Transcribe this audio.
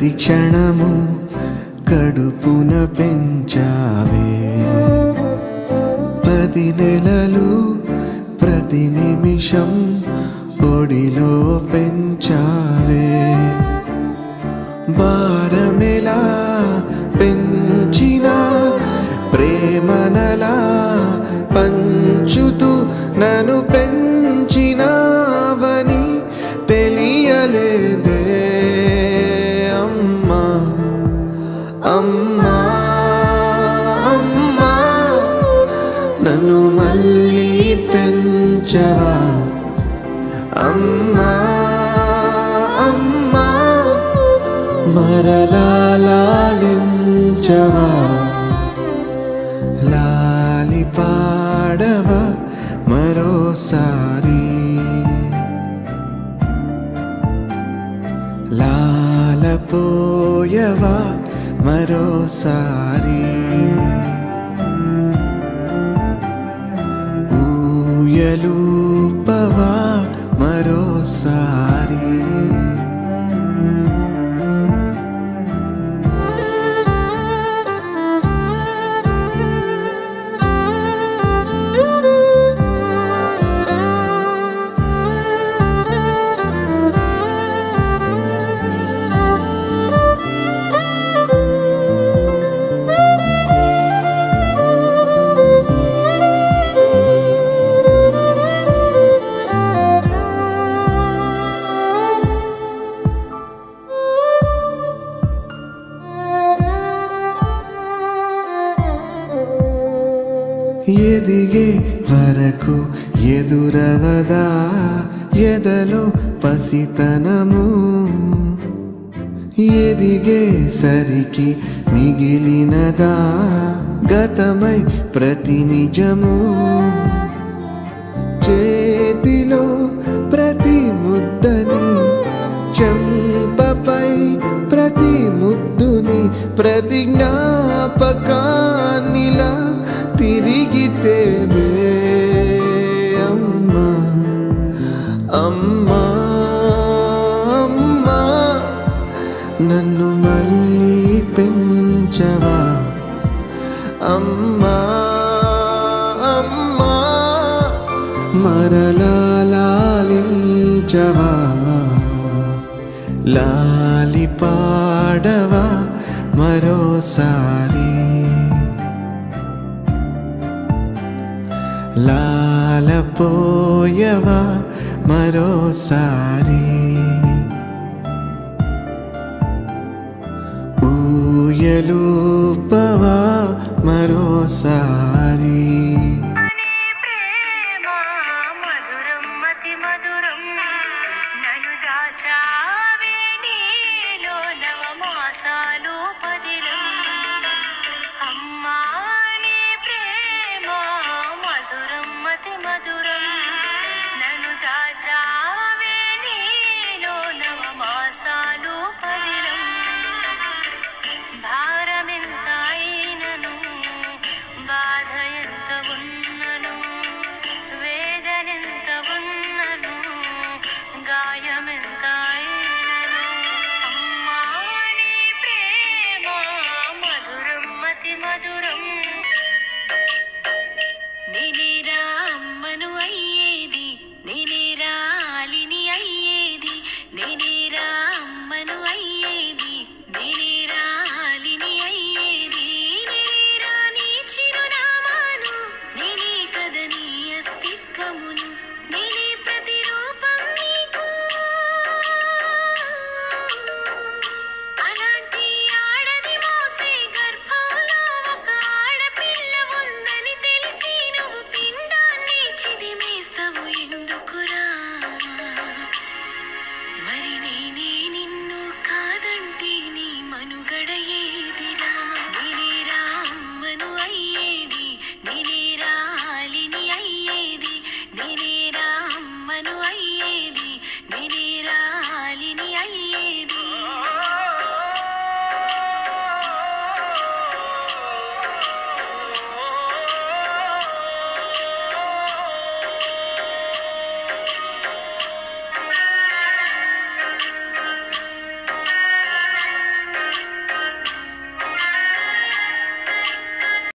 ప్రతి క్షణము కడుపున పెంచావే 10 నెలలు ప్రతి నిమిషం ఒడిలో పెంచావే భారమెలా పెంచిన ప్రేమనలా పంచుతూ నన్ను పెంచినావని తెలియలేదే అమ్మా అమ్మా అమ్మా నన్ను మళ్ళీ పెంచవా అమ్మా అమ్మా మరలా లాలించవా లాలి పాడవా మరోసారి లాలపోయవా మరోసారి ఊయలూపవా మరోసారి ఎదిగే వరకు ఎదురవదా ఎదలో పసితనము ఎదిగే సరికి మిగిలినదా గతమై ప్రతి నిజము చేతిలో ప్రతి ముద్దని చెంపపై ప్రతి ముద్దుని ప్రతి జ్ఞాపకాన్నిలా తిరిగితేవే అమ్మా అమ్మా అమ్మా నన్ను మళ్ళీ పెంచవా అమ్మా అమ్మా మరలా లాలించవా లాలి పాడవా మరోసారి లాలపోయవా మరోసారి ఊయలూపవా మరోసారి నేనేరా అమ్మను అయ్యా